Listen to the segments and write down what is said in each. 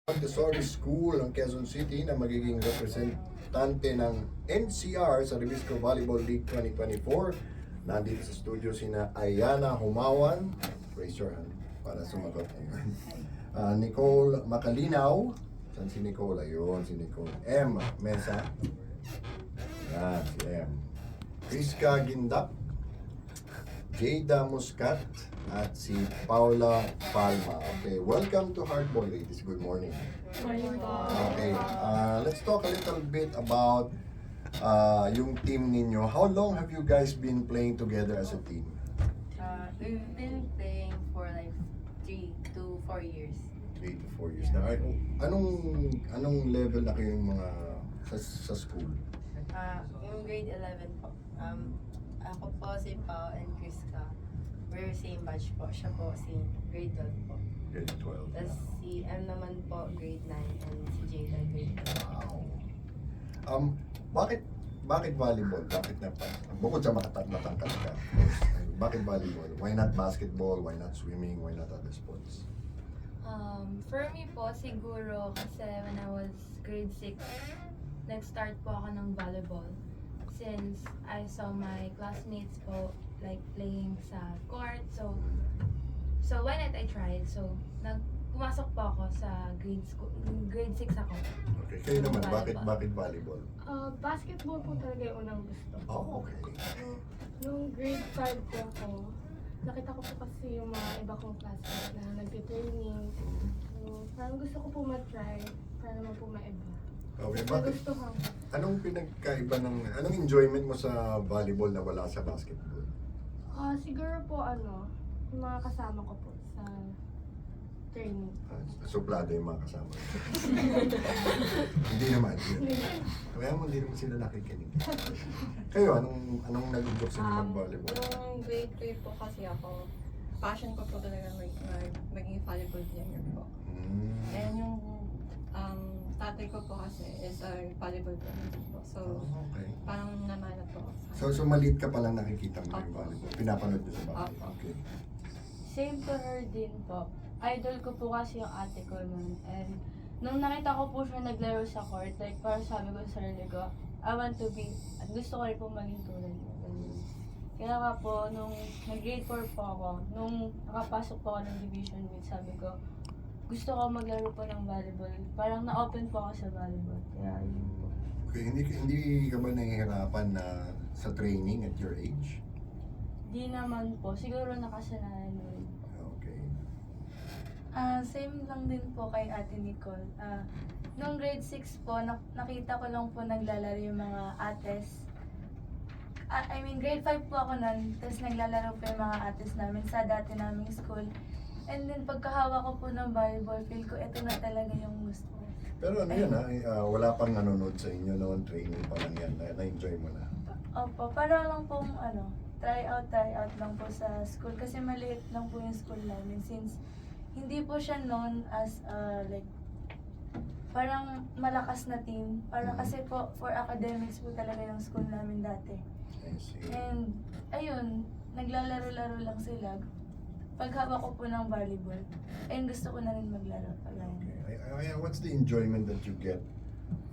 Montessori School ng Quezon City na magiging representante ng NCR sa Ribisco Volleyball League 2024. Nandito sa studio sina Ayana Humawan, raise your hand para sumagot ngayon. Nicole Macalinaw, saan si Nicole? Ayun, si Nicole. M. Mesa, yan, si M. Priska Gindak, Jada Muscat, at si Paula Palma. Okay, welcome to Hardball, ladies. Good morning. Okay, let's talk a little bit about yung team ninyo. How long have you guys been playing together as a team? We've been playing for like 3 to 4 years. 3 to 4 years na. Anong level na kayong mga sa school? Yung grade 11 po. Ako po si Pao and Kriska. We're same batch po. Siya po si grade 12 po. Grade 12. Tapos si M naman po grade 9 and si Jada grade 10. Wow. Bakit volleyball? Bakit na pa? Bukod sa matangkad ka. Bakit volleyball? Why not basketball? Why not swimming? Why not other sports? For me po, siguro kasi when I was grade 6, nag-start po ako ng volleyball. Since I saw my classmates po like playing sa court. So why not I tried? So, pumasok po ako sa grade 6 ako. Okay, kayo naman, Volleyball. bakit volleyball? Basketball po talaga yung unang gusto. Oh, okay. Nung grade 5 po ako, nakita ko po kasi yung mga iba kong classmates na nagtitraining. So, parang gusto ko po mag-try para naman po maiba. Okay, bakit? Nagustuhan ko. Anong anong enjoyment mo sa volleyball na wala sa basketball? Siguro po yung mga kasama ko po sa training. Suplado yung mga kasama. Hindi naman. Kaya mo hindi naman sila nakikinig. Kayo, anong nag-udyok sa mag-volleyball? Nung grade 3 po kasi ako, passion ko po talaga maging volleyball player po. And yung tatay ko po kasi is a volleyball player po. So, Okay. parang namana po ako. So maliit ka palang nakikita mo yung volleyball. Pinapanood mo sa bahay. Okay. Same to her din po. Idol ko po kasi yung ate ko nun. And nung nakita ko po siya naglaro sa court, like parang sabi ko sa sarili ko, I want to be, at gusto ko rin po maging tulad niya. Ganun. Kaya nga po, nung nag-grade 4 po ako, nung nakapasok po ako ng division mate, sabi ko, gusto ko maglaro po ng volleyball. Parang na-open po ako sa volleyball. Kaya yun po. Okay, hindi ka ba nahihirapan na sa training at your age? Di naman po. Siguro nakasanayan mo rin. Okay. Same lang din po kay Ate Nicole. Nung grade 6 po, nakita ko lang po naglalaro yung mga ates. Grade 5 po ako nun, tapos naglalaro po yung mga ates namin sa dati naming school. And then pagkahawa ko po ng volleyball, feel ko ito na talaga yung gusto ko. Pero wala pang nanonood sa inyo noon, training pa lang yan, na-enjoy mo na. Opo, para lang pong try out lang po sa school. Kasi maliit lang po yung school namin since hindi po siya known as parang malakas na team. Para kasi po for academics po talaga yung school namin dati. I see. And ayun, naglalaro-laro lang sila. Paghawak ko po ng volleyball, and gusto ko na rin maglaro. Okay. What's the enjoyment that you get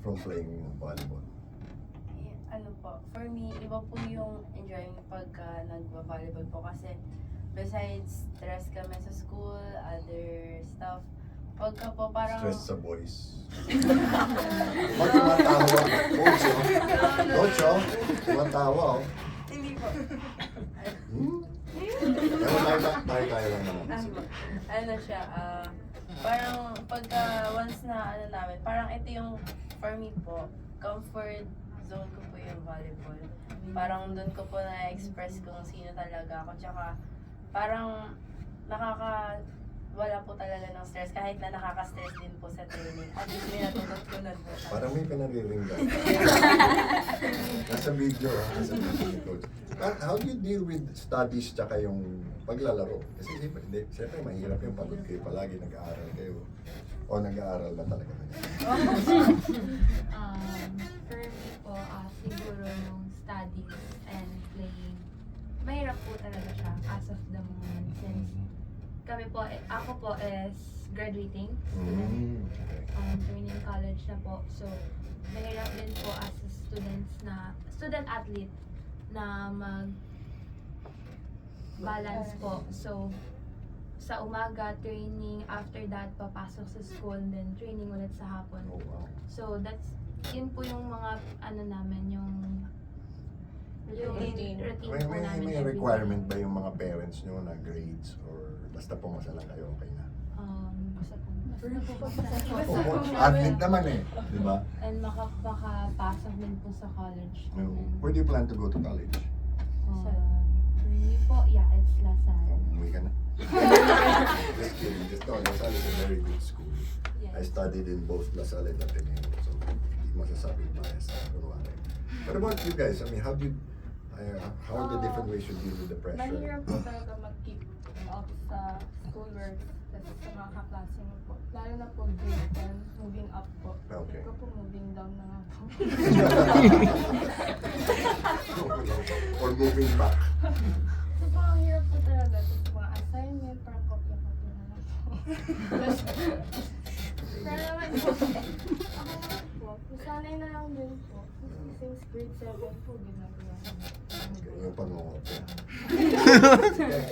from playing volleyball? For me, iba po yung enjoying pagka nag-volleyball po kasi besides stress kami sa school, other stuff, pagka po parang... Stress sa boys. Ba't tumatawa? Coach, tumatawa, oh. Hindi po. Tayo lang naman. Ano siya, parang pagka once na namin, parang ito yung, for me po, comfort zone ko po yung volleyball. Parang doon ko po na-express kung sino talaga ako. Tsaka parang wala po talaga ng stress kahit na nakaka-stress din po sa training. At least may natutot ko na po. Parang may pinariringgan. Nasa video, nasa video, coach. How do you deal with studies tsaka yung paglalaro? Kasi siyempre mahirap yung pagod kayo palagi, nag-aaral kayo. O nag-aaral ba talaga kayo? For me po, siguro yung studies and playing, mahirap po talaga siya as of the moment since kami po, ako po is graduating student. Okay. siya po. So, mahirap din po as a student athlete na balance po. So, sa umaga, training, after that, papasok sa school, and then training ulit sa hapon. Oh, wow. So, yun po yung mga, namin, yung routine po namin. May every requirement day. ba yung mga parents nyo na grades or basta pumasa lang kayo, okay na? Basta po. Oo, athlete naman eh, di ba? And makapasok din po sa college. Where do you plan to go to college? Really po, yeah, it's Lasal. Umuwi ka na? Just kidding. Just no, LaSalle is a very good school. I Yes. studied in both LaSalle and Ateneo, so hindi masasabing bias sa kunwari. What about you guys? I mean, how are the different ways you deal with the pressure? Mahirap po talaga mag-keep up sa schoolwork at sa mga kaklase mo po. Lalo na po grade 10, moving up po. Okay. Ikaw po moving down na nga po. Or moving back. So parang hirap po talaga. Tapos mga assignment, parang kopya-kopya na lang po. Pero naman po, ako naman po, nasanay na lang din po. Since grade 7 po, ginagawa ko. Okay, yung pangungopia.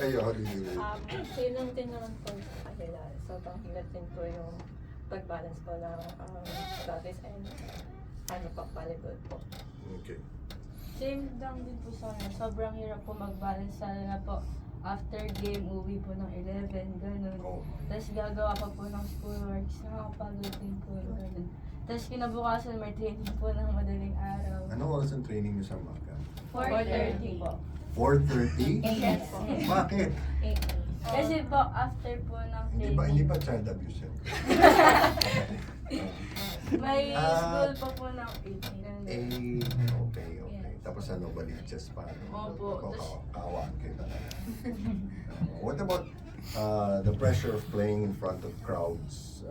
Kayo, how do you deal with it? Same lang din naman po sa kanila. Sobrang hirap din po yung pag-balance po ng studies and volleyball po. Okay. Same lang din po sa akin. Sobrang hirap po mag-balance. Sana na po after game, uwi po ng 11, ganun. Oh. Tapos gagawa pa po ng schoolworks. Nakakapagod din po, ganun. Tapos kinabukasan may training po ng madaling araw. Anong oras ang training niyo sa Maca? 4:30 po. 4:30? Yes po. Bakit? Kasi po, after po ng Hindi training, ba child abuse yan? may Ah. school pa po ng 8. Eh, okay. Tapos ano, baliches pa. Opo. Kawaan kayo talaga. What about the pressure of playing in front of crowds?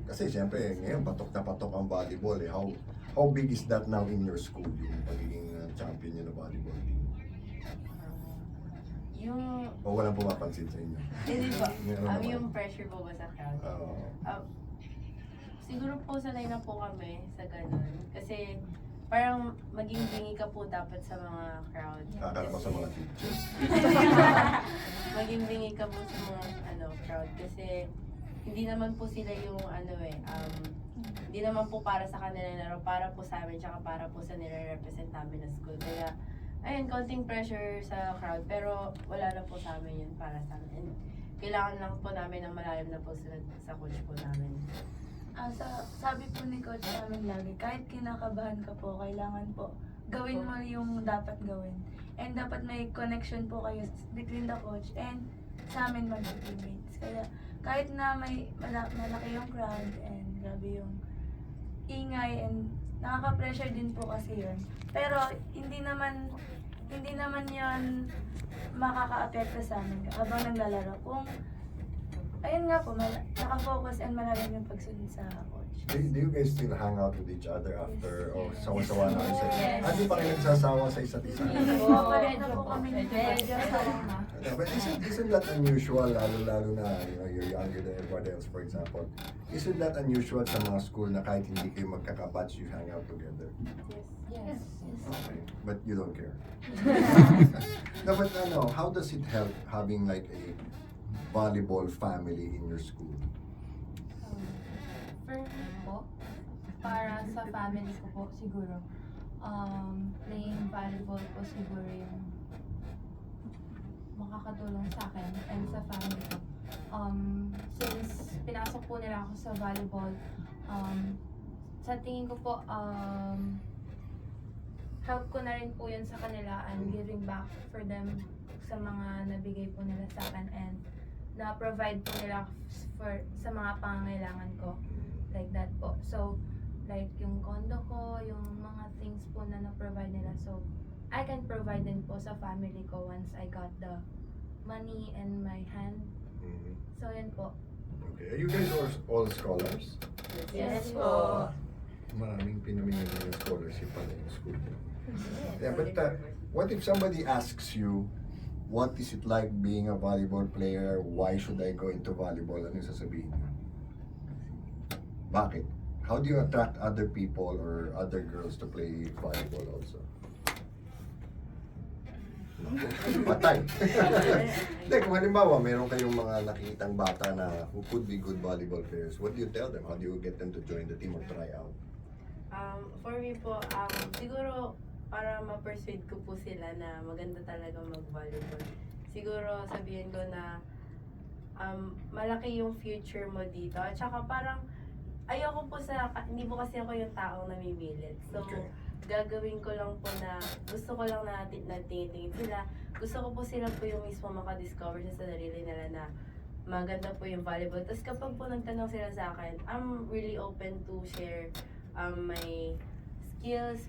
Kasi siyempre, ngayon patok na patok ang volleyball eh. How big is that now in your school, yung pagiging champion nyo na volleyball team? Yung, O walang pumapansin sa inyo? hindi po, Meron naman. yung pressure po ba sa crowd? Siguro po sanay na po kami sa ganun. Kasi parang maging bingi ka po dapat sa mga crowd. Kakala ko sa mga teachers. Maging bingi ka po sa mga crowd. Kasi hindi naman po sila yung hindi naman po para sa kanila laro, para po sa amin, tsaka para po sa nire-represent namin na school. Kaya, ayun, konting pressure sa crowd, pero wala na po sa amin yun para sa amin. And kailangan lang po namin ng malalim na po sa coach po namin. Sabi po ni coach namin lagi, kahit kinakabahan ka po, kailangan po gawin mo yung dapat gawin. And dapat may connection po kayo between the coach and sa amin mag-teammates. Kaya kahit na may malaki yung crowd and grabe yung ingay and nakaka-pressure din po kasi yun. Pero hindi naman yun makaka-apekto sa amin habang naglalaro. Kung ayun nga po, nakafocus and malalim yung pagsunod sa coach. Do you guys still hang out with each other after o sawa-sawa na kayo sa Yes. Hindi pa kayo nagsasawa sa isa't isa? Papalit na po kami ni Medyo sawang na. Yeah, but isn't that unusual, lalo na, you're younger than everybody else, for example. Isn't that unusual sa mga school na kahit hindi kayo magkakabatch, you hang out together? Yes. Okay. But you don't care. No, but how does it help having like a volleyball family in your school? For me po, para sa family ko po, siguro, playing volleyball po siguro yung makakatulong sa akin and sa family ko. Since pinasok po nila ako sa volleyball, sa tingin ko po, help ko na rin po yun sa kanila and giving back for them sa mga nabigay po nila sa akin and na-provide po nila sa mga pangangailangan ko. Like that po. So, like yung condo ko, yung mga things po na na-provide nila. So, I can provide din po sa family ko once I got the money in my hand. Mhm. So, yun po. Okay. Are you guys all scholars? Yes po. Maraming pinamigay ng scholarship pala yung school. Yeah, but what if somebody asks you, what is it like being a volleyball player? Why should I go into volleyball? Ano yung sasabihin niyo? Bakit? how do you attract other people or other girls to play volleyball also? Patay. Hindi, kung halimbawa, meron kayong mga nakikitang bata na who could be good volleyball players, what do you tell them? How do you get them to join the team or try out? For me po, siguro para ma-persuade ko po sila na maganda talaga mag-volleyball. Siguro sabihin ko na malaki yung future mo dito. At saka parang ayoko po hindi po kasi ako yung taong namimilit. So, Okay. gagawin ko lang po na gusto ko lang na tingin sila. Gusto ko po sila po yung mismo makadiscover sa sarili nila na maganda po yung volleyball. Tapos kapag po nagtanong sila sa akin, I'm really open to share my skills,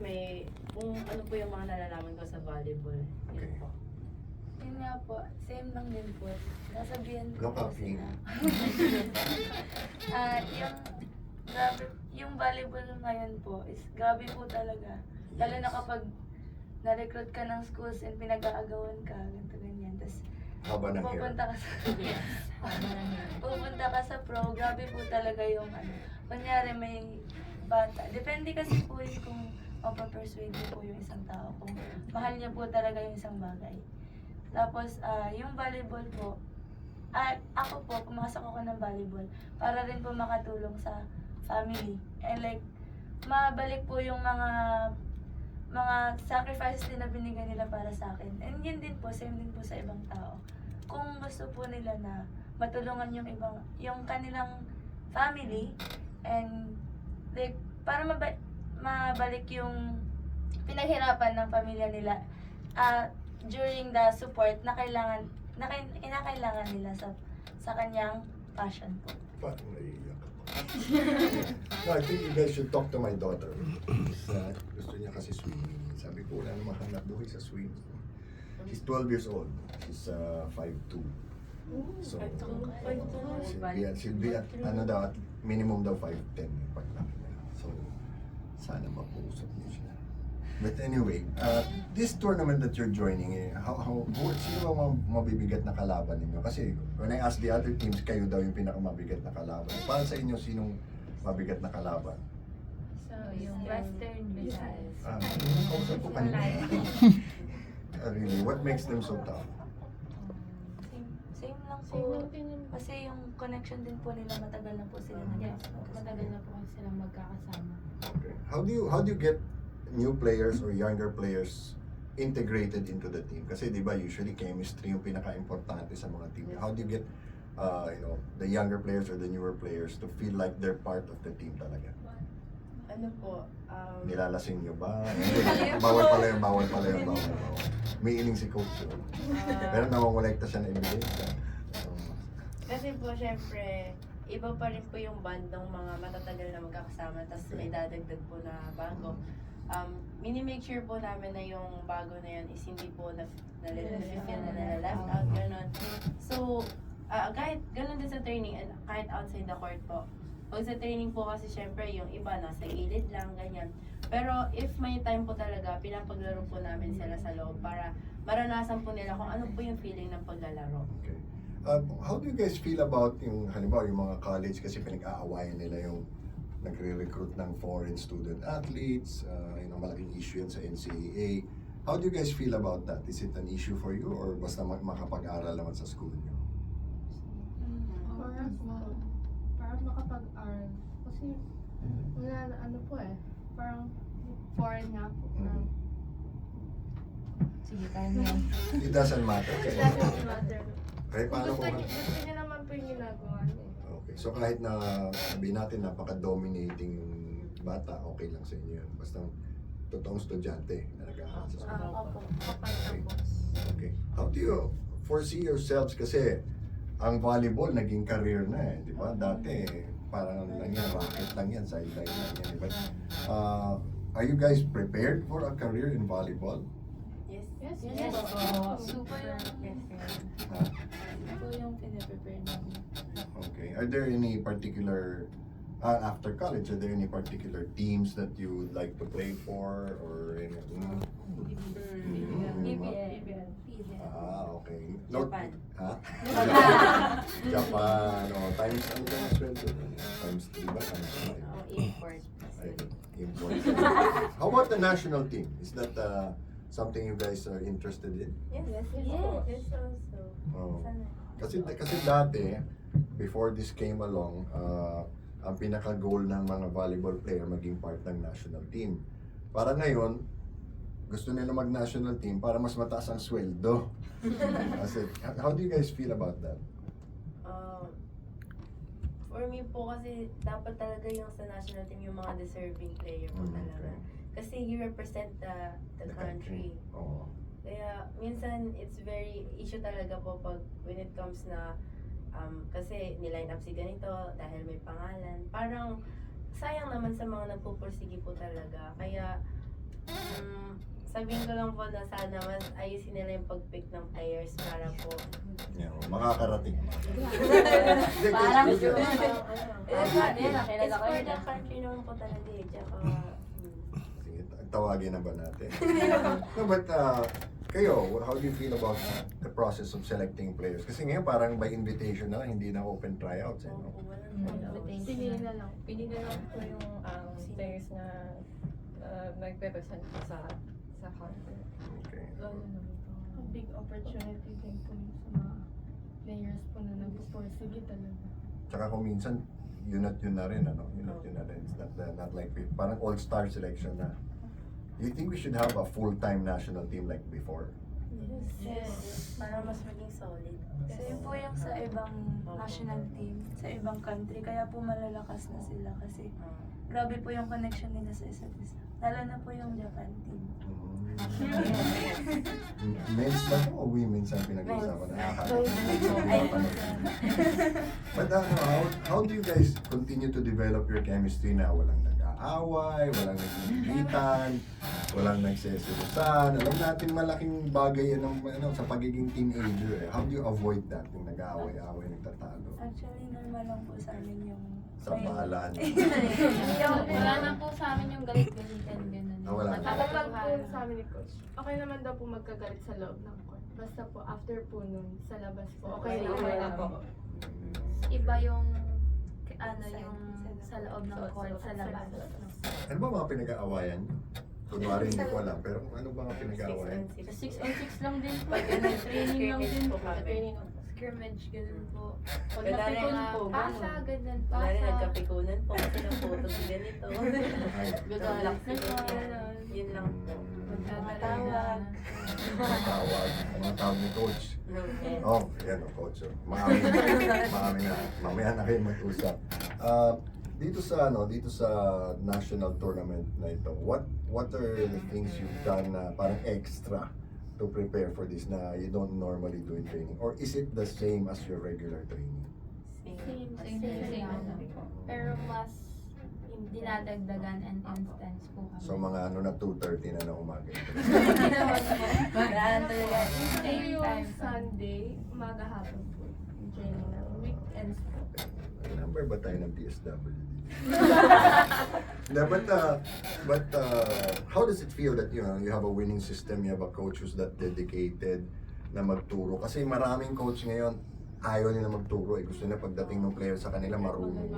kung ano po yung mga nalalaman ko sa volleyball. Yun Okay. po. Yun nga po, same lang din po. Nasabihan Go ko po Papi. sila. Grabe, yung volleyball ngayon po is grabe po talaga. Lalo na kapag na-recruit ka ng schools and pinag-aagawan ka, ganito ganyan. Tapos Haba ng hair. pupunta ka sa pupunta ka sa pro, grabe po talaga yung kunyari may bata. Depende kasi po yun kung mapapersuade niyo po yung isang tao, kung mahal niya po talaga yung isang bagay. Tapos, yung volleyball po, ako po, pumasok ako ng volleyball para rin po makatulong sa family. And like, mabalik po yung mga sacrifices din na binigay nila para sa akin. And yun din po, same din po sa ibang tao. Kung gusto po nila na matulungan yung kanilang family, and like, para mabalik yung pinaghirapan ng pamilya nila during the support na kinakailangan nila sa kanyang passion po. Parang naiiyak ako. No, I think you guys should talk to my daughter. Gusto niya kasi swimming. Sabi ko, wala naman hanap buhay sa swimming. She's 12 years old. She's 5'2". So, she'll be at, minimum daw 5'10" yung paglaki niya. So, sana mapuusap niyo siya. But anyway, this tournament that you're joining, sino ang mabibigat na kalaban ninyo? Kasi when I ask the other teams, kayo daw yung pinakamabigat na kalaban. Para sa inyo, sinong mabigat na kalaban? So, yung Western Visayas. Kausap ko kanina. Really, what makes them so tough? Same lang po. Kasi yung connection din po nila, matagal na po sila Matagal na po kasi silang magkakasama. Okay. How do you get new players or younger players integrated into the team? Kasi di ba usually chemistry yung pinaka-importante sa mga team. How do you get the younger players or the newer players to feel like they're part of the team talaga? Ano po, Nilalasing nyo ba? Bawal pala yun. May ining si coach yun. Pero namamulekta siya na ebidensya. kasi po syempre, iba pa rin po yung band ng mga matatagal na magkakasama, tapos may dadagdag po na bago. Minimake sure po namin na yung bago na yun is hindi po na-feel na left out, gano'n. So, kahit gano'n din sa training, kahit outside the court po. Pag sa training po kasi syempre yung iba nasa gilid lang, ganyan. Pero if may time po talaga, pinapaglaro po namin sila sa loob para maranasan po nila kung ano po yung feeling ng paglalaro. Okay. How do you guys feel about yung, halimbawa, yung mga college kasi pinag-aawayan nila yung nagre-recruit ng foreign student athletes, malaking issue yan sa NCAA. How do you guys feel about that? Is it an issue for you or basta makapag-aral naman sa school niyo? Parang makapag-aral. Kasi wala na parang foreign nga po. Parang, Sige, tayo na yan. It doesn't matter. it doesn't matter. Kahit paano Gusto kung... niya naman po yung ginagawa niya. Okay. So kahit na sabihin natin napaka-dominating yung bata, okay lang sa inyo yun. Basta totoong estudyante na nag-aaral sa school. Opo. Okay. How do you foresee yourselves? Kasi ang volleyball naging career na eh, di ba? Dati parang ano lang yan, racket lang yan, sideline lang yan. But are you guys prepared for a career in volleyball? Yes. Yes, Yes, po. Super yung po yung pinaprepare namin. Okay. Are there any particular after college? Are there any particular teams that you would like to play for or any? PBL. Okay. Japan. Ha? Japan. Times ano ba ang sweldo? Times 3 ba? Times 5? Import. Important. How about the national team? Is that something you guys are interested in? Yes, Yes, yes also. Oh. Sana. Kasi dati, before this came along, ang pinaka-goal ng mga volleyball player maging part ng national team. Para ngayon, gusto nila mag-national team para mas mataas ang sweldo. Kasi, how do you guys feel about that? For me po kasi dapat talaga yung sa national team yung mga deserving player po talaga. Kasi you represent the country. Oo. Kaya minsan it's very issue talaga po pag when it comes na kasi niline up si ganito dahil may pangalan. Parang sayang naman sa mga nagpupursige po talaga. Kaya sabihin ko lang po na sana mas ayusin nila yung pag-pick ng players para po Yeah, makakarating. Parang Kasi- sure. It's Nakilala ko for yun. the country naman po talaga eh. Tsaka, Sige, tawagin na ba natin? No, but kayo, how do you feel about the process of selecting players? Kasi ngayon parang by invitation na, hindi na open tryouts. Eh, no? Sige na lang. Pinili lang po yung players na magpe-present po sa country. Okay. Big opportunity din po yun sa mga players po na nag-pursige talaga. Tsaka kung minsan, yun at yun na rin, ano? Yun at yun na rin. It's not like, parang all-star selection na. Do you think we should have a full-time national team like before? yes, para mas maging solid. So yun po yung sa ibang national team, sa ibang country, kaya po malalakas na sila kasi grabe po yung connection nila sa isa't isa. Lalo na po yung Japan team. Men's ba ito o women's ang pinag-uusapan na But how do you guys continue to develop your chemistry na walang nag-aaway, walang nagsigitan, walang nagsesilusan? Alam natin malaking bagay yan sa pagiging teenager. Eh. How do you avoid that yung nag-aaway-aaway, nagtatalo? Actually, normal lang po sa amin yung Sampalan. Wala na po sa amin yung galit-galitan, gano'n. Wala na. Kapag po sa amin ni Coach, okay naman daw po magkagalit sa loob ng court. Basta po after po nun, sa labas po, okay na po. Iba yung, yung sa loob ng court, sa labas. Ano ba mga pinag-aawayan niyo? Kunwari hindi ko alam, pero ano ba mga pinag-aawayan? 6 on 6 lang din po. Pag Training lang din po. kami. Scrimmage, gano'n po. Pag Wala rin napikon nga. po, Pasa, ganyan, Wala rin pasa. nagkapikunan po kasi ng photo si ganito. Ay, Good luck si ganyan. Yun lang po. Magtatawag. tawag, mga tawag ni Coach. Okay. Oh, yan o, Coach. Oh. Marami na. Mamaya na kayo mag-usap. Dito sa national tournament na ito, what are the things you've done na parang extra to prepare for this na you don't normally do in training? Or is it the same as your regular training? Same. Pero mas dinadagdagan and instance po kami. So mga 2:30 na umaga. Kailangan talaga. Same yung Sunday, umaga hapon po. Training na weekends po. Number ba tayo ng DSWD? Yeah, but how does it feel that you have a winning system, you have a coach who's that dedicated na magturo? Kasi maraming coach ngayon ayaw nila magturo eh. Gusto nila pagdating ng player sa kanila marunong.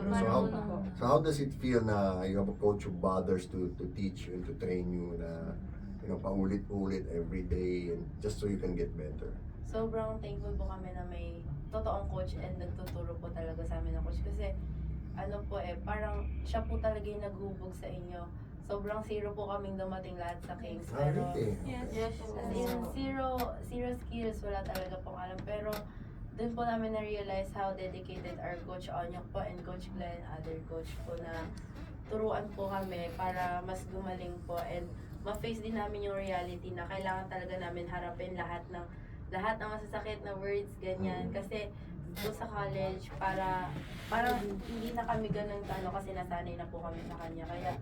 So how does it feel na you have a coach who bothers to teach you and to train you na paulit-ulit every day and just so you can get better? Sobrang thankful po kami na may totoong coach and nagtuturo po talaga sa amin ng coach kasi parang siya po talaga yung naghubog sa inyo. Sobrang zero po kaming dumating lahat sa Kings. Pero Yes. as in, zero skills, wala talaga pong alam. Pero doon po namin na-realize how dedicated our Coach Onyok po and Coach Glenn, other coach po na turuan po kami para mas gumaling po and ma-face din namin yung reality na kailangan talaga namin harapin lahat ng masasakit na words, ganyan. Kasi doon sa college, parang hindi na kami ganun kasi nasanay na po kami sa kanya. Kaya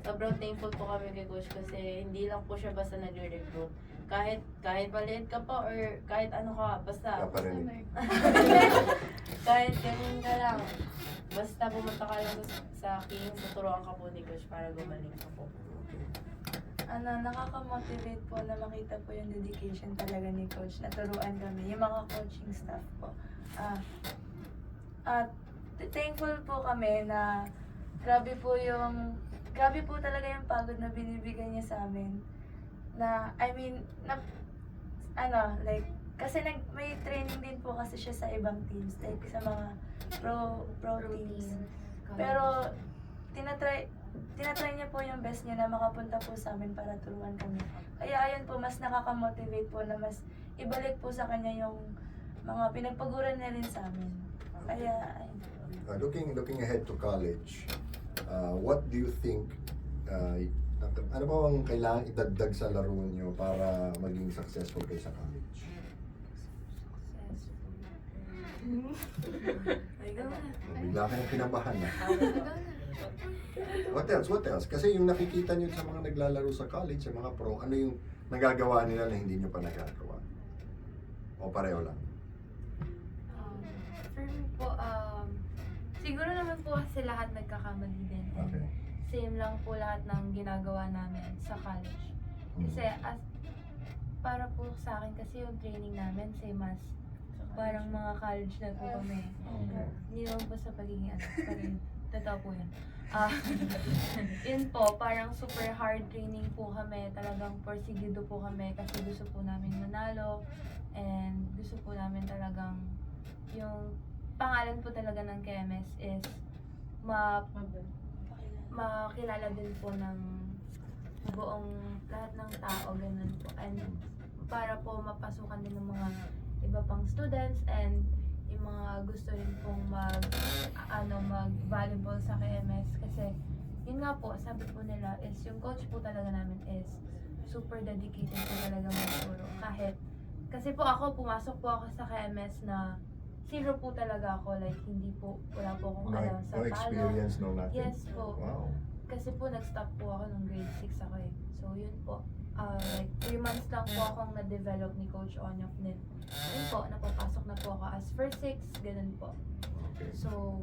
sobrang thankful po kami kay Coach kasi hindi lang po siya basta nagre-recruit. Kahit maliit ka pa or kahit ano ka, basta Kaparinig. kahit ganun ka lang. Basta pumunta ka lang sa Kings, tuturuan ka po ni Coach para gumaling ka po. Nakaka-motivate po na makita po yung dedication talaga ni Coach. Naturuan kami, yung mga coaching staff po. At thankful po kami na grabe po yung grabe po talaga yung pagod na binibigay niya sa amin. Na, I mean, like, kasi may training din po kasi siya sa ibang teams, like sa mga pro teams. Pero, tinatry niya po yung best niya na makapunta po sa amin para turuan kami. Kaya ayun po, mas nakaka-motivate po na mas ibalik po sa kanya yung mga pinagpaguran niya rin sa amin. Kaya, ayun. Looking ahead to college, what do you think, ano ba ang kailangan idagdag sa laro niyo para maging successful kayo sa college? Bigla kayong kinabahan na. What else? Kasi yung nakikita niyo sa mga naglalaro sa college, sa mga pro, ano yung nagagawa nila na hindi niyo pa nagagawa? O pareho lang? For me po, siguro naman po kasi lahat nagkakamali din. And Okay. same lang po lahat ng ginagawa namin sa college. Kasi para po sa akin kasi yung training namin same as parang mga college na po kami. Hindi naman po sa pagiging parang totoo po yun. Yun po, parang super hard training po kami. Talagang porsigido po kami kasi gusto po namin manalo. And gusto po namin talagang yung pangalan po talaga ng KMS is makilala din po ng buong lahat ng tao, ganun po. And para po mapasukan din ng mga iba pang students and yung mga gusto rin pong mag-volleyball sa KMS kasi yun nga po, sabi po nila is yung coach po talaga namin is super dedicated po talaga magturo. Kahit, kasi po ako, pumasok po ako sa KMS na zero po talaga ako, like hindi po, wala po akong alam sa No experience, no nothing? Yes po. Wow. Kasi po nag-stop po ako nung grade 6 ako eh. So yun po. Like 3 months lang po akong na-develop ni Coach Onyok din. Yun po, napapasok na po ako as first 6, ganun po. Okay. So,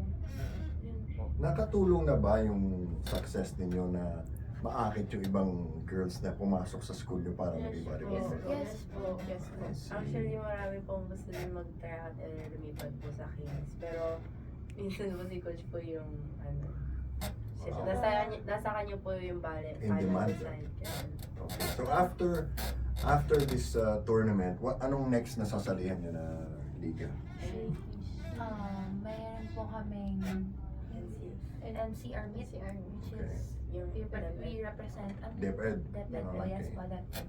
yun po. Nakatulong na ba yung success ninyo na maakit yung ibang girls na pumasok sa school nyo para maging volleyball player? Yes po. Yes po. I see. Actually, marami pong gusto din mag-try out and lumipat po sa Kings. Pero, minsan po si Coach po yung, Wow. nasa kanya po yung In demand. design. Okay. So after this tournament, anong next na sasalihan nyo na liga? Mayroon po kaming NCR meet, which is Yung we represent DepEd. DepEd po, Okay. yes po, DepEd.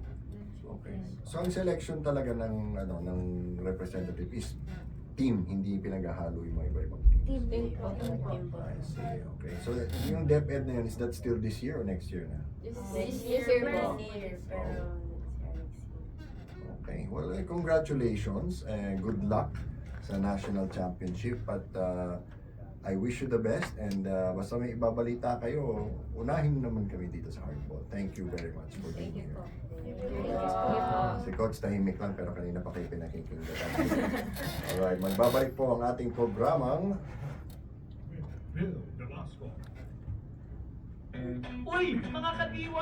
Okay. So ang selection talaga ng representative is team, hindi pinaghahalo yung mga iba-ibang teams. Team po. I see. Okay. So yung DepEd na yun, is that still this year or next year na? This year po. Pero, Okay. Well, congratulations and good luck sa national championship at I wish you the best and basta may ibabalita kayo, unahin naman kami dito sa Hardball. Thank you very much for being here. Si Coach tahimik lang pero kanina pa kayo pinakikinggan. Alright, magbabalik po ang ating programang Bill Velasco. Uy, mga kadiwa!